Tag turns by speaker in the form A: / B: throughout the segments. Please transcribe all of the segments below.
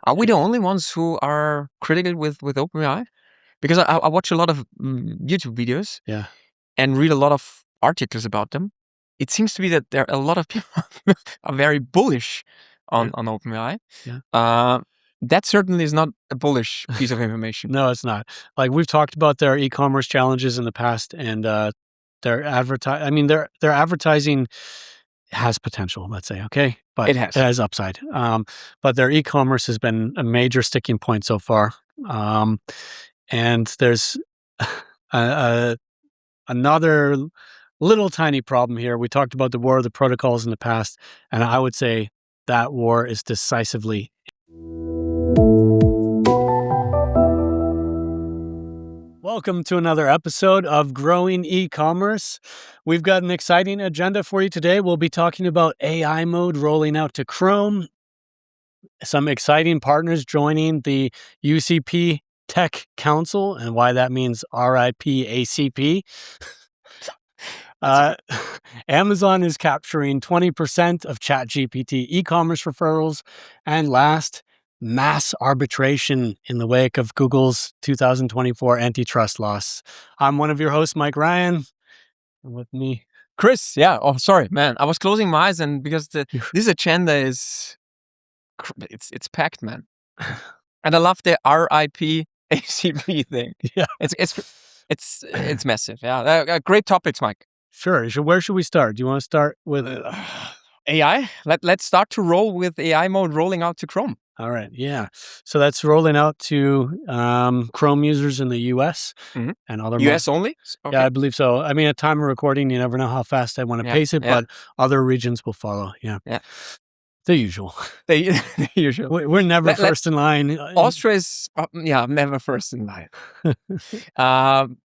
A: Are we the only ones who are critical with OpenAI? Because I watch a lot of YouTube videos
B: Yeah.
A: and read a lot of articles about them. It seems to be that there are a lot of people are very bullish on OpenAI.
B: Yeah.
A: That certainly is not a bullish piece of information.
B: No, it's not. Like we've talked about their e-commerce challenges in the past, and their advertising has potential, let's say, okay, but
A: It has.
B: it has upside. But their e-commerce has been a major sticking point so far, and there's another little tiny problem here. We talked about the war of the protocols in the past, and I would say that war is decisively. Welcome to another episode of Growing E-commerce. We've got an exciting agenda for you today. We'll be talking about AI mode rolling out to Chrome, some exciting partners joining the UCP Tech Council, and why that means RIP ACP. Amazon is capturing 20% of ChatGPT e-commerce referrals. And last, mass arbitration in the wake of Google's 2024 antitrust loss. I'm one of your hosts, Mike Ryan. And with me,
A: Chris. Yeah. Oh, sorry, man. I was closing my eyes, and because this agenda is it's packed, man. And I love the RIP ACP thing.
B: Yeah,
A: it's massive. Yeah, great topics, Mike.
B: Sure. Where should we start? Do you want to start with
A: AI? Let's start to roll with AI mode rolling out to Chrome.
B: All right. Yeah. So that's rolling out to Chrome users in the US and other
A: US only?
B: Okay. Yeah, I believe so. I mean, at time of recording, you never know how fast I want to pace it, but other regions will follow. Yeah. The usual.
A: The usual.
B: We're never first in line.
A: Austria is, never first in line.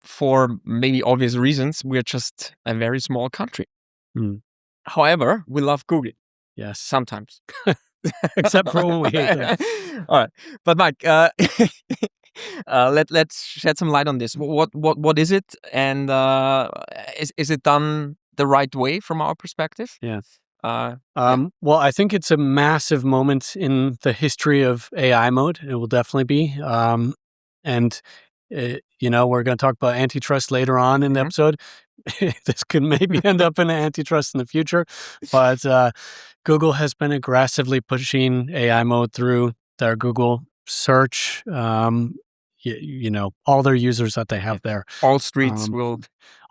A: For maybe obvious reasons, we're just a very small country. However, we love Google.
B: Yes.
A: Sometimes.
B: Except for when we hate them.
A: All right. But Mike, let's shed some light on this. What is it? And is it done the right way from our perspective?
B: Yeah. Well, I think it's a massive moment in the history of AI mode. It will definitely be. And we're going to talk about antitrust later on in the episode. This could maybe end up in an antitrust in the future, but Google has been aggressively pushing AI mode through their Google search. All their users that they have there.
A: All streets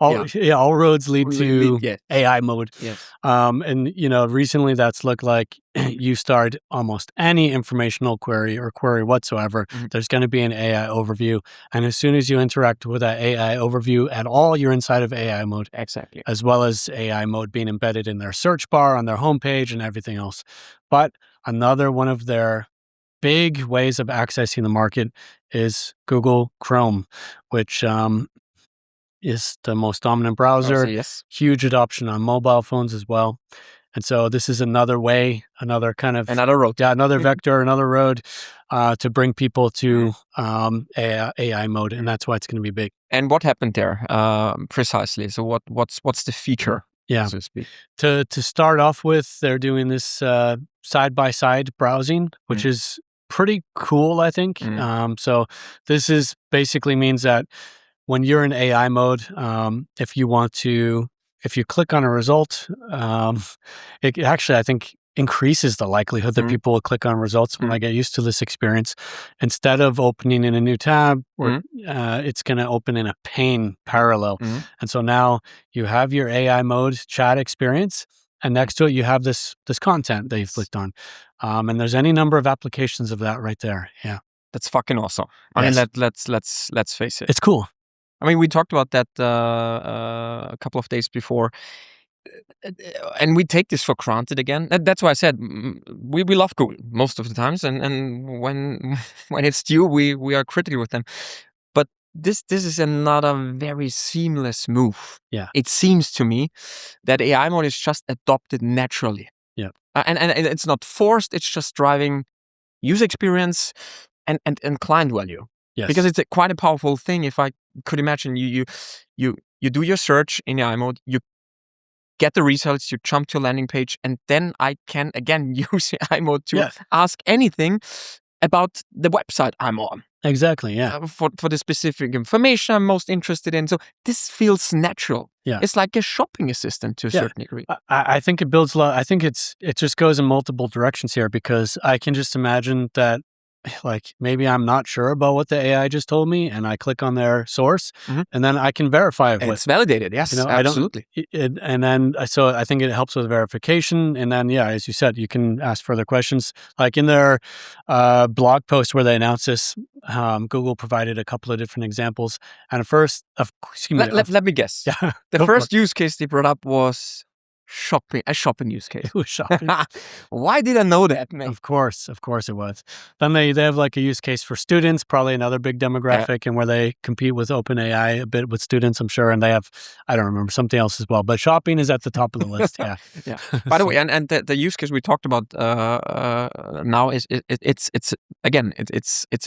B: all roads lead to AI mode.
A: Yes.
B: And recently that's looked like you start almost any informational query or query whatsoever, there's going to be an AI overview. And as soon as you interact with that AI overview at all, you're inside of AI mode.
A: Exactly.
B: As well as AI mode being embedded in their search bar, on their homepage, and everything else. But another one of their big ways of accessing the market is Google Chrome, which is the most dominant browser.
A: Yes.
B: Huge adoption on mobile phones as well. And so this is another way, another
A: road.
B: Yeah, another vector, another road to bring people to AI mode. And that's why it's going to be big.
A: And what happened there precisely? So what's the feature?
B: Yeah.
A: So to speak.
B: To start off with, they're doing this side-by-side browsing, which is pretty cool, I think. So this is basically means that when you're in AI mode, if you click on a result, it actually, I think, increases the likelihood that people will click on results when I get used to this experience. Instead of opening in a new tab, it's going to open in a pane parallel. And so now you have your AI mode chat experience, and next to it, you have this content that you've clicked on. And there's any number of applications of that right there. Yeah.
A: That's fucking awesome. I mean, let's face it.
B: It's cool.
A: I mean, we talked about that a couple of days before, and we take this for granted again. That's why I said we love Google most of the times, and when it's due, we are critical with them. But this is another very seamless move.
B: Yeah,
A: it seems to me that AI mode is just adopted naturally.
B: Yeah,
A: and it's not forced. It's just driving user experience and client value.
B: Yes.
A: Because it's quite a powerful thing. If I could imagine you do your search in AI mode, you get the results, you jump to a landing page, and then I can again use AI mode to ask anything. about the website I'm on.
B: Exactly. Yeah.
A: For the specific information I'm most interested in. So this feels natural.
B: Yeah.
A: It's like a shopping assistant to a certain degree.
B: I think it builds a lot. I think it just goes in multiple directions here, because I can just imagine that, like, maybe I'm not sure about what the AI just told me, and I click on their source, and then I can verify it.
A: It's validated. Yes, absolutely.
B: And then, so I think it helps with verification. And then, yeah, as you said, you can ask further questions. Like in their blog post where they announced this, Google provided a couple of different examples. And at first,
A: let me guess.
B: Yeah,
A: the first use case they brought up was a shopping use case.
B: It was shopping.
A: Why did I know that, man?
B: Of course it was. Then they have like a use case for students, probably another big demographic, and where they compete with OpenAI a bit with students, I'm sure, and they have, I don't remember, something else as well. But shopping is at the top of the list. Yeah.
A: Yeah. By the way, and the use case we talked about now is it's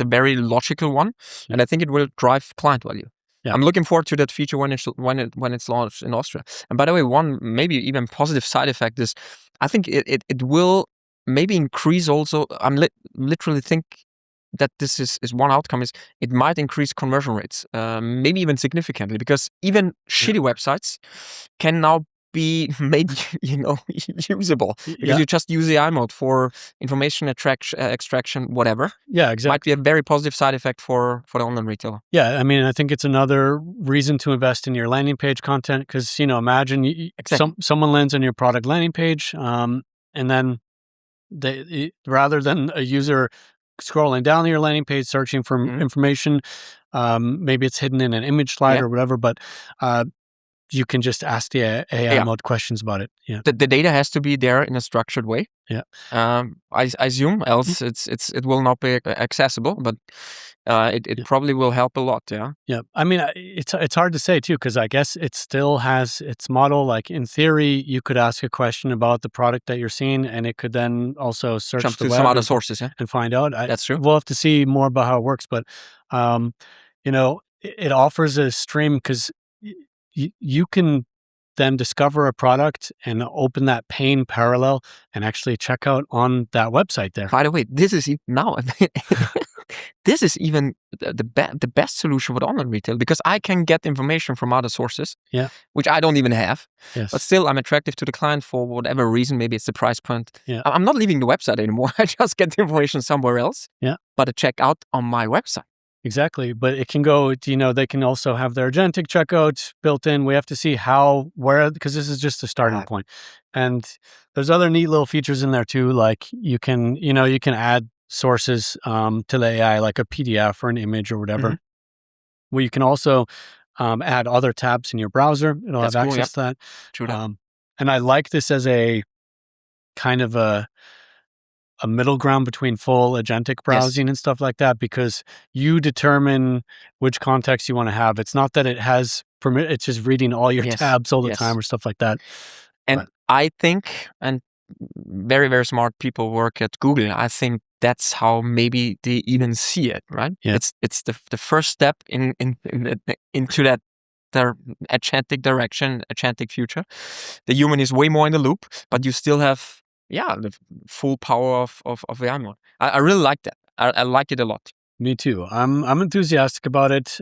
A: a very logical one, and I think it will drive client value. Yeah. I'm looking forward to that feature when it's launched in Austria. And by the way, one maybe even positive side effect is, I think it will maybe increase also. I'm literally think that this is one outcome is it might increase conversion rates, maybe even significantly, because even shitty websites can now be made, usable, because you just use AI mode for information extraction, whatever.
B: Yeah, exactly.
A: Might be a very positive side effect for the online retailer.
B: Yeah, I mean, I think it's another reason to invest in your landing page content, because, imagine someone lands on your product landing page, and then rather than a user scrolling down your landing page searching for information, maybe it's hidden in an image slide or whatever, but you can just ask the AI mode questions about it. Yeah,
A: the data has to be there in a structured way.
B: Yeah,
A: I assume, else it will not be accessible, but it probably will help a lot. Yeah,
B: yeah. I mean, it's hard to say too, because I guess it still has its model. Like in theory, you could ask a question about the product that you're seeing, and it could then also search
A: jump
B: the
A: to
B: web
A: some other sources,
B: and find out.
A: That's true.
B: We'll have to see more about how it works, but it offers a stream, because you can then discover a product and open that pane parallel and actually check out on that website there.
A: By the way, this is now this is even the best solution for the online retail, because I can get information from other sources, which I don't even have.
B: Yes.
A: But still, I'm attractive to the client for whatever reason. Maybe it's the price point.
B: Yeah.
A: I'm not leaving the website anymore. I just get the information somewhere else.
B: Yeah.
A: But a checkout on my website.
B: Exactly. But it can go, they can also have their agentic checkout built in. We have to see because this is just a starting point. And there's other neat little features in there too. Like you can add sources to the AI, like a PDF or an image or whatever. Well, you can also add other tabs in your browser. It'll have access to that.
A: True that.
B: And I like this as a kind of a middle ground between full agentic browsing and stuff like that, because you determine which context you want to have. It's not that it has it's just reading all your tabs all the time or stuff like that.
A: And I think, and very, very smart people work at Google, I think that's how maybe they even see it, right?
B: Yeah.
A: It's the first step into that their agentic direction, agentic future. The human is way more in the loop, but you still have the full power of AI mode. I really like that. I like it a lot.
B: Me too. I'm enthusiastic about it.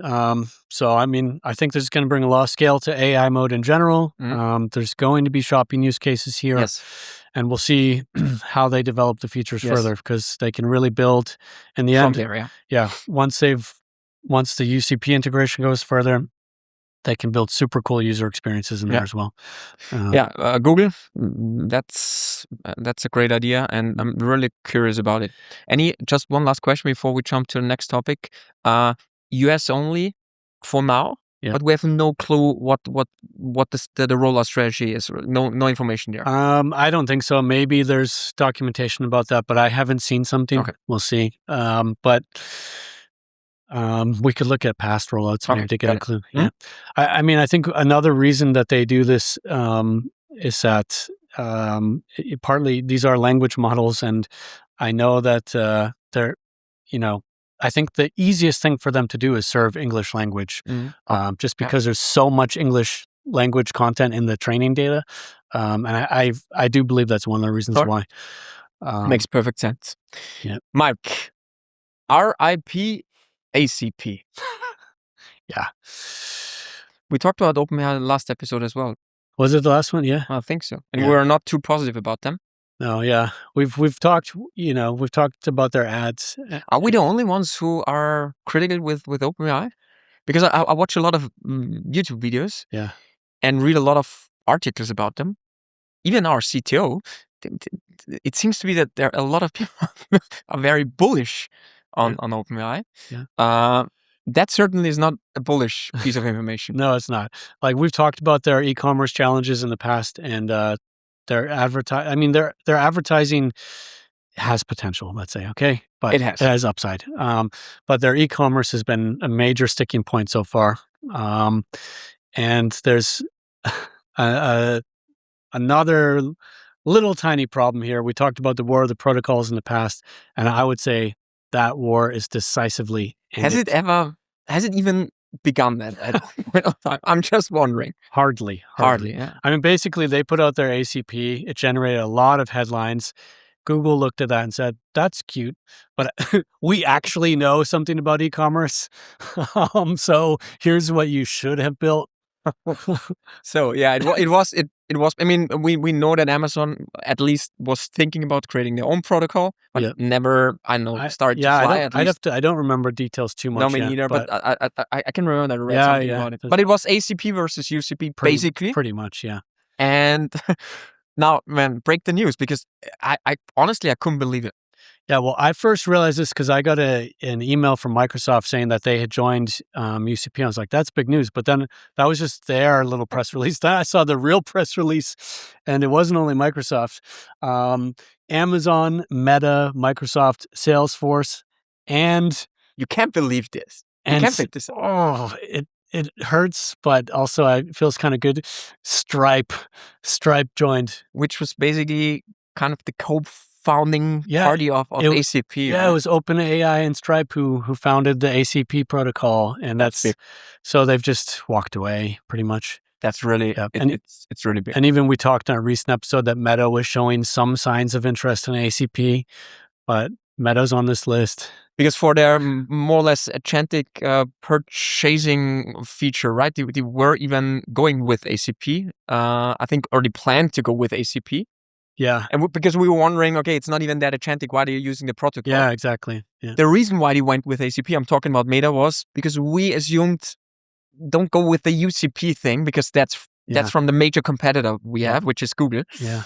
B: So I mean, I think this is going to bring a lot of scale to AI mode in general. There's going to be shopping use cases here, and we'll see how they develop the features further, because they can really build in the end.
A: There,
B: once the UCP integration goes further, they can build super cool user experiences in there as well.
A: Google, that's a great idea, and I'm really curious about it. Just one last question before we jump to the next topic. US only for now, but we have no clue what the rollout strategy is. No information there.
B: I don't think so. Maybe there's documentation about that, but I haven't seen something.
A: Okay.
B: We'll see. But we could look at past rollouts maybe to get a clue. Yeah. I mean, I think another reason that they do this is that partly these are language models, and I know that they're, I think the easiest thing for them to do is serve English language, just because there's so much English language content in the training data, and I do believe that's one of the reasons why.
A: Makes perfect sense.
B: Yeah,
A: Mike. RIP ACP.
B: Yeah.
A: We talked about OpenAI in the last episode as well.
B: Was it the last one? Yeah.
A: I think so. And
B: Yeah.
A: we were not too positive about them.
B: No, yeah. We've talked, we've talked about their ads.
A: Are we the only ones who are critical with OpenAI? Because I watch a lot of YouTube videos,
B: Yeah,
A: and read a lot of articles about them. Even our CTO, it seems to be that there are a lot of people are very bullish on OpenAI.
B: Yeah.
A: That certainly is not a bullish piece of information.
B: No, it's not. Like, we've talked about their e-commerce challenges in the past, and their advertising has potential, let's say, okay? But
A: It has.
B: It has upside. But their e-commerce has been a major sticking point so far. And there's another little tiny problem here. We talked about the war of the protocols in the past, and I would say that war is decisively ended.
A: Has it even begun at that point of time? I'm just wondering.
B: Hardly.
A: Yeah.
B: I mean, basically, they put out their ACP. It generated a lot of headlines. Google looked at that and said, "That's cute, but we actually know something about e-commerce. So here's what you should have built."
A: So yeah, it was. I mean, we know that Amazon at least was thinking about creating their own protocol, but never, started to fly.
B: I don't remember details too much.
A: No, me neither. But I can remember that I read something about it. But it was ACP versus UCP, basically.
B: Pretty much, yeah.
A: And now, man, break the news, because I honestly, I couldn't believe it.
B: Yeah, well, I first realized this because I got an email from Microsoft saying that they had joined UCP. I was like, that's big news. But then that was just their little press release. Then I saw the real press release, and it wasn't only Microsoft. Amazon, Meta, Microsoft, Salesforce, and...
A: You can't believe this. You can't make this up.
B: Oh, it hurts, but also it feels kind of good. Stripe joined.
A: Which was basically kind of the co-founding party of ACP.
B: Yeah, right? It was OpenAI and Stripe who founded the ACP protocol, and that's big. So they've just walked away pretty much.
A: That's really, it's really big.
B: And even we talked on a recent episode that Meta was showing some signs of interest in ACP, but Meta's on this list.
A: Because for their more or less agentic purchasing feature, right? They were even going with ACP. I think already planned to go with ACP.
B: Yeah.
A: And because we were wondering, okay, it's not even that agentic. Why are you using the protocol?
B: Yeah, exactly. Yeah.
A: The reason why they went with ACP, I'm talking about Meta, was because we assumed don't go with the UCP thing, because that's from the major competitor we have, which is Google.
B: Yeah.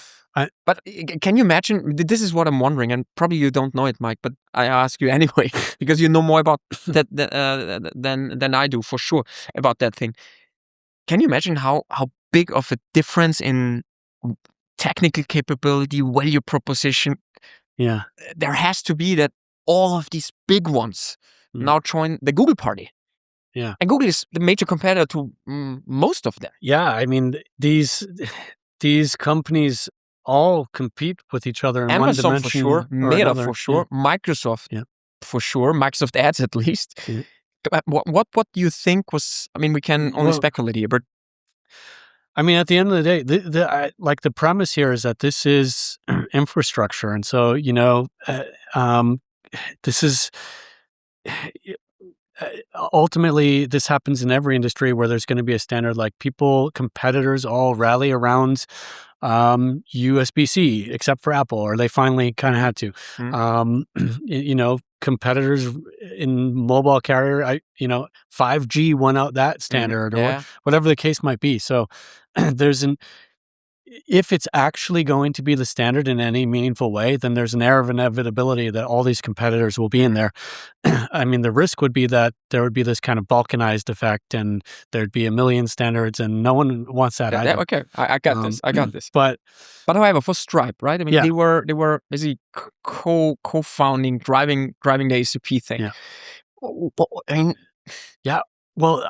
A: But can you imagine? This is what I'm wondering, and probably you don't know it, Mike, but I ask you anyway because you know more about that than I do, for sure, about that thing. Can you imagine how big of a difference in technical capability, value proposition?
B: Yeah,
A: there has to be, that all of these big ones now join the Google party.
B: Yeah,
A: and Google is the major competitor to most of them.
B: Yeah, I mean these companies all compete with each other in
A: Amazon
B: one dimension,
A: for sure, Meta
B: another.
A: for sure, Microsoft for sure, Microsoft Ads at least.
B: Yeah.
A: What do you think was? I mean, we can only speculate here, but
B: I mean, at the end of the day, the premise here is that this is infrastructure, and so this is ultimately, this happens in every industry where there's going to be a standard. Like competitors all rally around USB-C, except for Apple, or they finally kind of had to. Competitors in mobile carrier, 5G won out that standard, or whatever the case might be. So if it's actually going to be the standard in any meaningful way, then there's an air of inevitability that all these competitors will be in there. I mean, the risk would be that there would be this kind of balkanized effect, and there'd be a million standards, and no one wants that either.
A: Okay, I got this. I got this.
B: But
A: however, for Stripe, right? I mean, they were basically co-founding, driving the ACP thing.
B: Yeah.
A: I mean,
B: Well,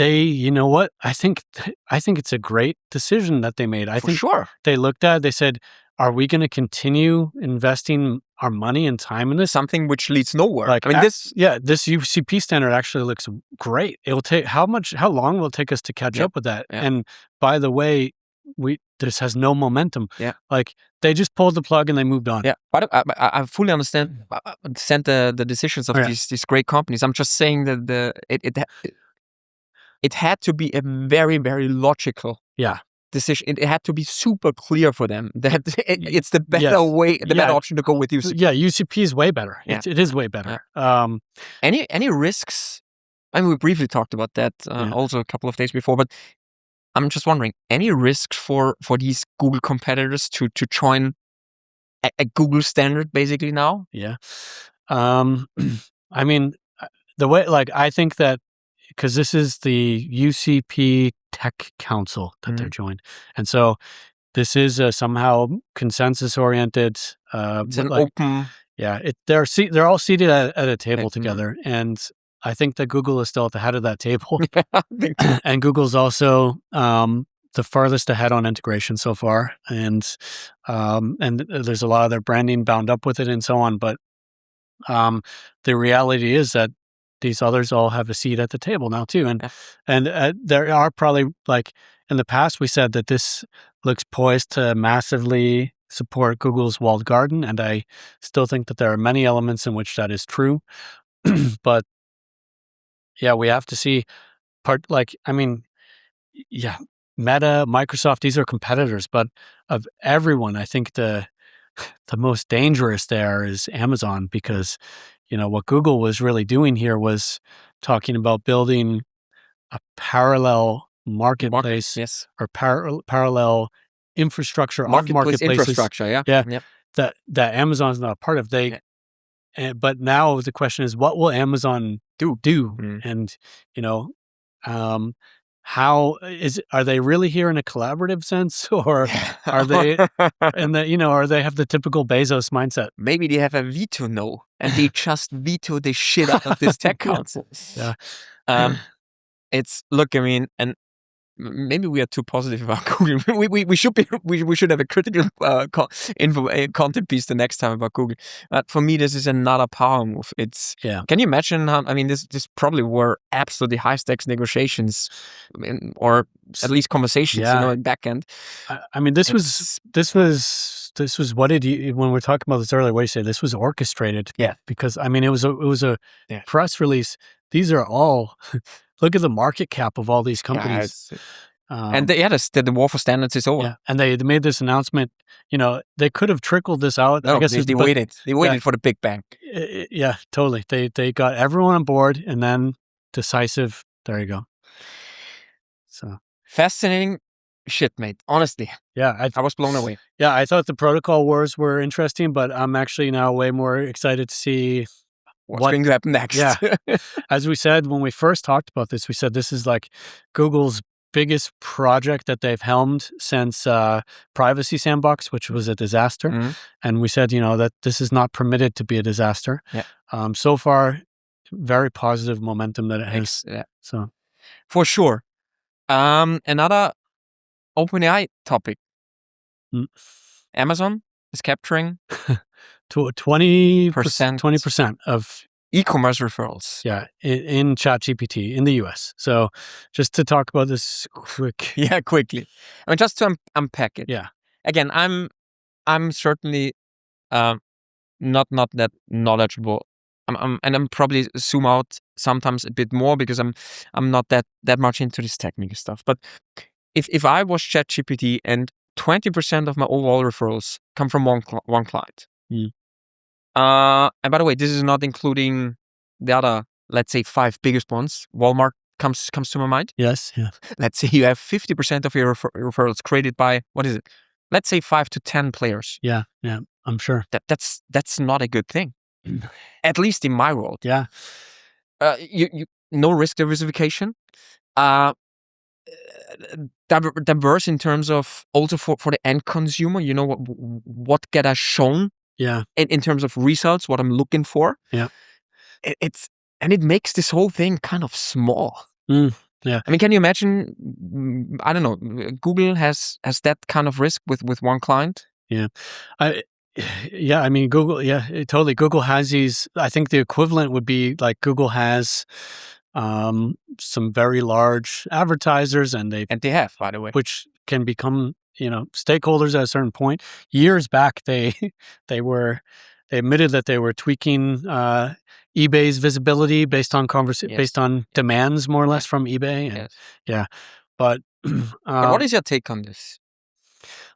B: you know what? I think it's a great decision that they made. I think they looked at it, they said, are we going to continue investing our money and time in this?
A: Something which leads nowhere.
B: Like, I mean, this UCP standard actually looks great. It will take, how long will it take us to catch up with that? Yeah. And by the way, this has no momentum.
A: Yeah.
B: Like they just pulled the plug and they moved on.
A: Yeah, but I fully understand the decisions of these great companies. I'm just saying that it had to be a very, very logical decision. It had to be super clear for them that it's the better way, the better option to go with UCP.
B: Yeah, UCP is way better.
A: Yeah.
B: It is way better.
A: Any risks? I mean, we briefly talked about that also a couple of days before, but I'm just wondering, any risks for these Google competitors to join a Google standard basically now?
B: Yeah. I mean, the way, like, I think that because this is the UCP Tech Council that they're joined. And so this is a somehow consensus-oriented.
A: It's an open...
B: Yeah, they're all seated at a table together. And I think that Google is still at the head of that table. And Google's also the farthest ahead on integration so far. And there's a lot of their branding bound up with it and so on. But the reality is that these others all have a seat at the table now too. And there are probably, like in the past, we said that this looks poised to massively support Google's walled garden. And I still think that there are many elements in which that is true. But yeah, we have to see Meta, Microsoft, these are competitors, but of everyone, I think the most dangerous there is Amazon, because what Google was really doing here was talking about building a parallel marketplace or parallel infrastructure of marketplaces.
A: Infrastructure,
B: that Amazon's not a part of. But now the question is, what will Amazon do? And are they really here in a collaborative sense, or are they or they have the typical Bezos mindset?
A: Maybe they have a veto and they just veto the shit out of this tech council. And maybe we are too positive about Google. We should have a critical content piece the next time about Google. But for me, this is another power move. Can you imagine how? I mean, this probably were absolutely high stakes negotiations, or at least conversations. In back end.
B: I mean, this was what did you, when we were talking about this earlier? What do you say? This was orchestrated.
A: Yeah.
B: Because I mean, it was a press release. These are all. Look at the market cap of all these companies.
A: And the war for standards is over.
B: Yeah, and they made this announcement. They could have trickled this out.
A: No, I guess they waited. They waited for the big bang.
B: Yeah, totally. They got everyone on board, and then decisive. There you go. So
A: fascinating shit, mate. Honestly.
B: Yeah,
A: I was blown away.
B: Yeah, I thought the protocol wars were interesting, but I'm actually now way more excited to see
A: what's going to happen next.
B: Yeah. As we said, when we first talked about this, we said this is like Google's biggest project that they've helmed since Privacy Sandbox, which was a disaster. And we said, that this is not permitted to be a disaster.
A: Yeah.
B: So far, very positive momentum that it has.
A: Yeah.
B: So,
A: for sure. Another OpenAI topic. Amazon is capturing
B: 20% of
A: e-commerce referrals.
B: Yeah, in ChatGPT in the US. So just to talk about this quickly.
A: I mean, just to unpack it.
B: Yeah.
A: Again, I'm certainly not that knowledgeable. I'm probably zoom out sometimes a bit more because I'm not that much into this technical stuff. But if I was ChatGPT and 20% of my overall referrals come from one client. And by the way, this is not including the other, let's say, 5 biggest ones. Walmart comes to my mind.
B: Yes, yeah.
A: Let's say you have 50% of your referrals created by, what is it? Let's say 5 to 10 players.
B: Yeah, I'm sure.
A: That's not a good thing. At least in my world.
B: Yeah.
A: You no risk diversification. Diverse in terms of also for the end consumer, what get us shown.
B: Yeah.
A: In terms of results, what I'm looking for.
B: Yeah.
A: It makes this whole thing kind of small.
B: Yeah.
A: I mean, can you imagine? I don't know. Google has that kind of risk with one client.
B: Yeah. I mean, Google. Yeah, totally. Google has these. I think the equivalent would be like Google has some very large advertisers, and they
A: have, by the way,
B: which can become, stakeholders at a certain point. Years back, they admitted that they were tweaking eBay's visibility based on based on demands, more or less, from eBay. And, yeah, but
A: what is your take on this?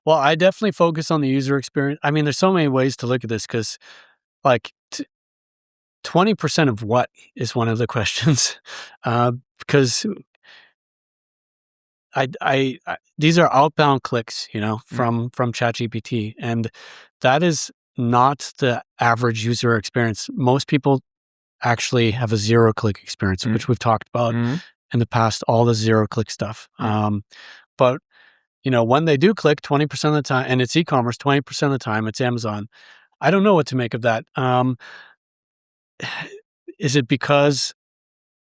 B: Well, I definitely focus on the user experience. I mean, there's so many ways to look at this because, like, 20% of what is one of the questions, because I these are outbound clicks, from ChatGPT, and that is not the average user experience. Most people actually have a zero-click experience, which we've talked about in the past, all the zero-click stuff. But when they do click, 20% of the time, and it's e-commerce, 20% of the time it's Amazon. I don't know what to make of that. Is it because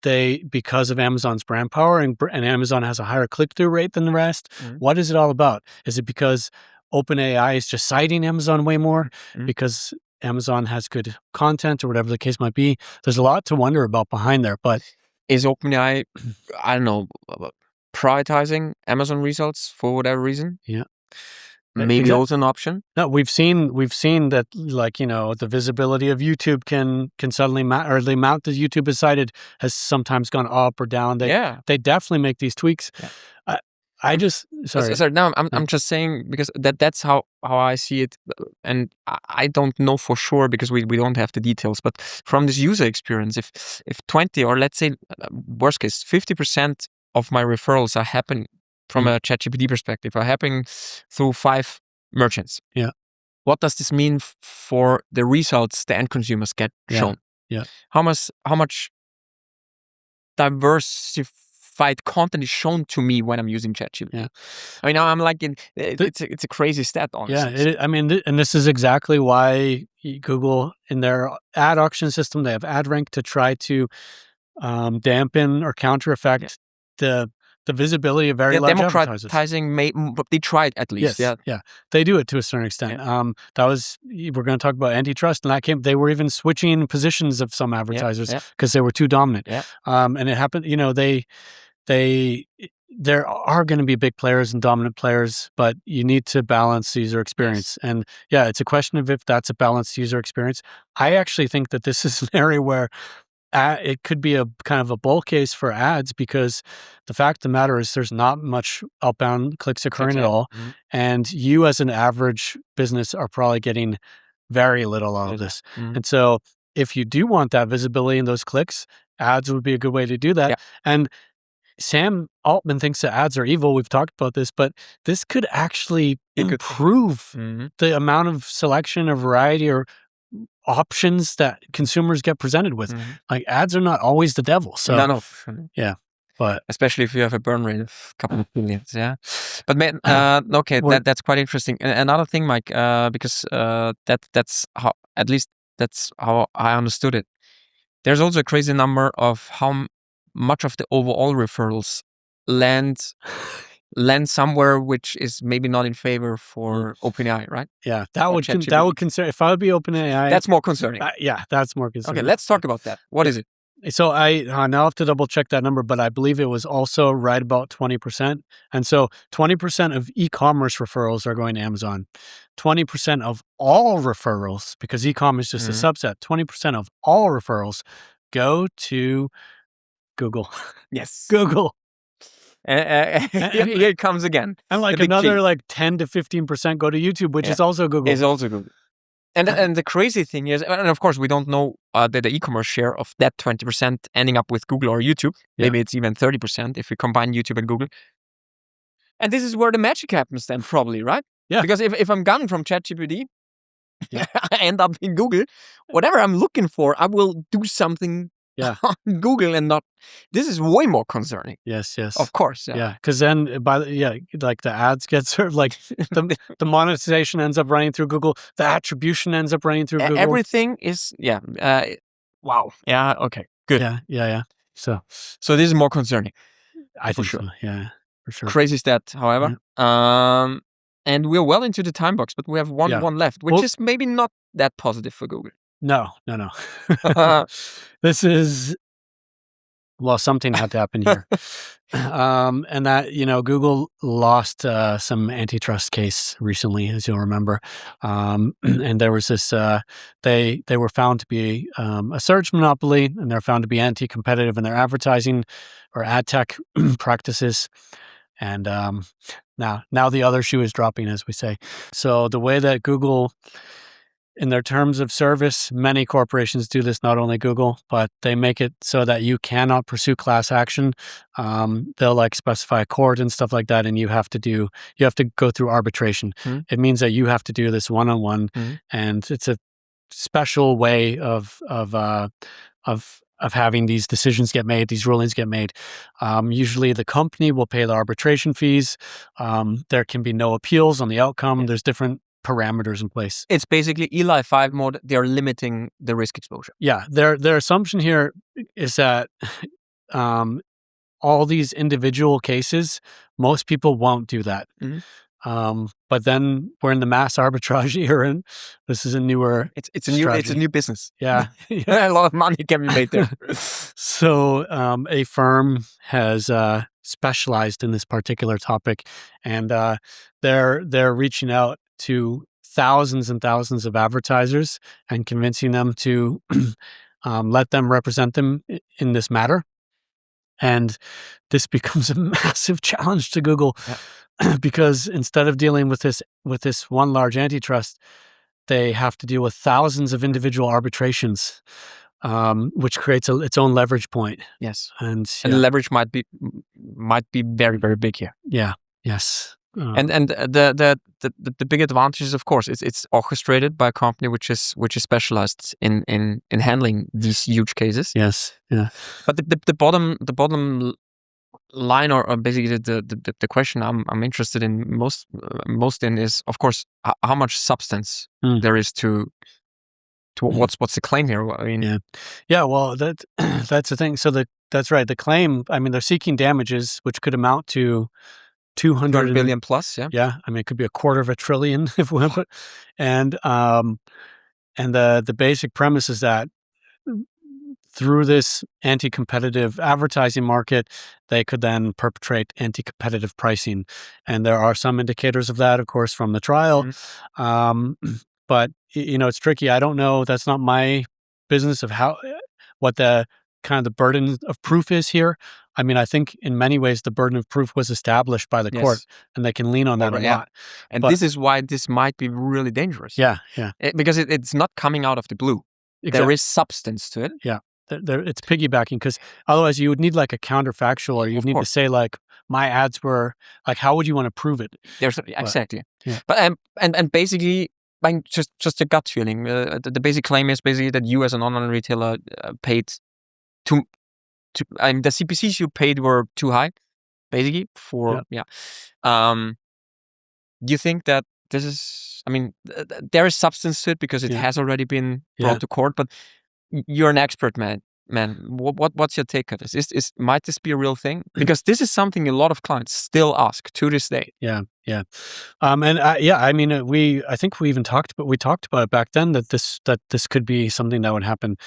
B: of Amazon's brand power and Amazon has a higher click-through rate than the rest? What is it all about? Is it because OpenAI is just citing Amazon way more because Amazon has good content or whatever the case might be? There's a lot to wonder about behind there, but
A: is OpenAI, I don't know, prioritizing Amazon results for whatever reason?
B: Yeah.
A: Maybe also an option.
B: No, we've seen that, like, the visibility of YouTube can suddenly or the amount that YouTube has cited has sometimes gone up or down. They definitely make these tweaks. Yeah. I just sorry.
A: No, I'm just saying because that's how I see it, and I don't know for sure because we don't have the details. But from this user experience, if 20 or let's say worst case 50% of my referrals are happening from a ChatGPT perspective are happening through 5 merchants.
B: Yeah.
A: What does this mean for the results the end consumers get shown?
B: Yeah.
A: How much diversified content is shown to me when I'm using ChatGPT?
B: Yeah.
A: I mean, now I'm like, it's a crazy stat, honestly.
B: Yeah. And this is exactly why Google, in their ad auction system, they have AdRank to try to dampen or counter effect the visibility of very large advertisers.
A: They tried at least.
B: Yes, yeah. They do it to a certain extent.
A: Yeah.
B: We're going to talk about antitrust, and they were even switching positions of some advertisers because they were too dominant.
A: Yeah.
B: And it happened, there are going to be big players and dominant players, but you need to balance the user experience. Yes. And yeah, it's a question of if that's a balanced user experience. I actually think that this is an area where it could be a kind of a bull case for ads because the fact of the matter is there's not much outbound clicks occurring at all. And you as an average business are probably getting very little out of this. And so if you do want that visibility in those clicks, ads would be a good way to do that. Yeah. And Sam Altman thinks that ads are evil. We've talked about this, but this could actually improve the amount of selection or variety or options that consumers get presented with. Like, ads are not always the devil. So
A: no.
B: Yeah. But
A: especially if you have a burn rate of a couple of billions, yeah. But man, okay, that's quite interesting. Another thing, Mike, because that's how, at least that's how I understood it. There's also a crazy number of how much of the overall referrals land somewhere which is maybe not in favor for OpenAI, right?
B: Yeah, that would concern. If I would be OpenAI,
A: that's more concerning.
B: Yeah, that's more concerning.
A: Okay, let's talk about that. What is it?
B: So I now have to double check that number, but I believe it was also right about 20%. And so 20% of e-commerce referrals are going to Amazon. 20% of all referrals, because e-commerce is just a subset, 20% of all referrals go to Google.
A: Yes.
B: Google.
A: Here it comes again.
B: And like another 10 to 15% go to YouTube, which is also Google.
A: Is also Google. And the crazy thing is, and of course we don't know the e-commerce share of that 20% ending up with Google or YouTube. Maybe it's even 30% if we combine YouTube and Google. And this is where the magic happens then, probably, right?
B: Yeah.
A: Because if I'm gone from ChatGPT, I end up in Google. Whatever I'm looking for, I will do something on Google and not. This is way more concerning.
B: Yes.
A: Of course.
B: Yeah. Because then like the ads get served, like the monetization ends up running through Google. The attribution ends up running through Google.
A: Everything is wow. Yeah. Okay. Good.
B: Yeah. So
A: this is more concerning.
B: I think sure. So. Yeah. For sure.
A: Crazy stat, however. Yeah. And we're well into the time box, but we have one left, which is maybe not that positive for Google.
B: No. This is Well, something had to happen here. And that, Google lost some antitrust case recently, as you'll remember. And there was this, they were found to be a search monopoly, and they're found to be anti-competitive in their advertising or ad tech practices. And now the other shoe is dropping, as we say. So the way that Google, in their terms of service, many corporations do this, not only Google, but they make it so that you cannot pursue class action. They'll specify a court and stuff like that, and you have to go through arbitration. It means that you have to do this one-on-one, and it's a special way of having these decisions get made, these rulings get made. Usually the company will pay the arbitration fees. There can be no appeals on the outcome. There's different parameters in place.
A: It's basically Eli 5 mode. They're limiting the risk exposure.
B: Yeah, their assumption here is that all these individual cases, most people won't do that. But then we're in the mass arbitrage era, and this is a newer.
A: It's a new business.
B: Yeah,
A: a lot of money can be made there.
B: So a firm has specialized in this particular topic, and they're reaching out to thousands and thousands of advertisers and convincing them to let them represent them in this matter. And this becomes a massive challenge to Google, because instead of dealing with this one large antitrust, they have to deal with thousands of individual arbitrations, which creates its own leverage point.
A: Yes,
B: and
A: the leverage might be very, very big here.
B: Yeah. Yes.
A: And the big advantage is, of course, it's orchestrated by a company which is specialized in handling these huge cases.
B: Yes. Yeah.
A: But the bottom line, or basically the question I'm interested in most in is, of course, how much substance there is to what's the claim here. I mean,
B: yeah. Well, that's the thing. So that's right. The claim. I mean, they're seeking damages which could amount to 200
A: billion plus.
B: Yeah. I mean, it could be $250 billion if we want to. And the basic premise is that through this anti-competitive advertising market, they could then perpetrate anti-competitive pricing. And there are some indicators of that, of course, from the trial. But, it's tricky. I don't know. That's not my business of what the kind of the burden of proof is here. I mean, I think in many ways, the burden of proof was established by the court, and they can lean on that a lot.
A: And this is why this might be really dangerous.
B: Yeah.
A: Because it's not coming out of the blue. Exactly. There is substance to it.
B: Yeah. It's piggybacking, because otherwise you would need a counterfactual, or you'd need to say my ads were how would you want to prove it?
A: Exactly. Yeah. But and basically, just a gut feeling. The basic claim is basically that you as an online retailer paid the CPCs you paid were too high, basically do you think that this is? I mean, there is substance to it because it has already been brought to court, but you're an expert, man. What's your take on this? Might this be a real thing? Because this is something a lot of clients still ask to this day.
B: Yeah. I mean, I think we talked about it back then, that this could be something that would happen.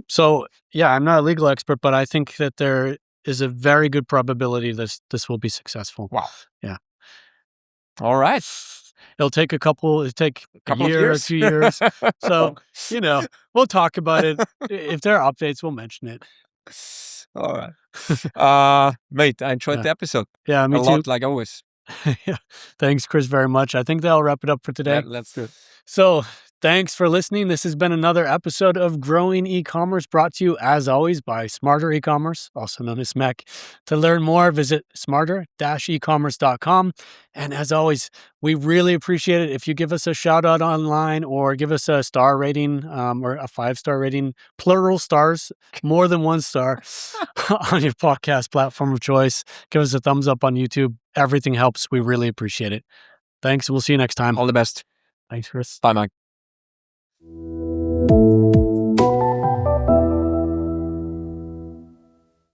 B: So yeah, I'm not a legal expert, but I think that there is a very good probability this will be successful.
A: Wow.
B: Yeah.
A: All right.
B: It'll take a year or 2 years. So, we'll talk about it. If there are updates, we'll mention it.
A: All right. Mate, I enjoyed the episode.
B: Yeah, me
A: too. A lot, like always.
B: Yeah. Thanks, Chris, very much. I think that'll wrap it up for today.
A: Let's do it.
B: So, thanks for listening. This has been another episode of Growing E-Commerce, brought to you, as always, by Smarter E-Commerce, also known as SMEC. To learn more, visit smarter-ecommerce.com. And as always, we really appreciate it if you give us a shout out online, or give us a star rating, or a 5-star rating, plural stars, more than 1 star on your podcast platform of choice. Give us a thumbs up on YouTube. Everything helps. We really appreciate it. Thanks, and we'll see you next time.
A: All the best.
B: Thanks, Chris.
A: Bye, Mike.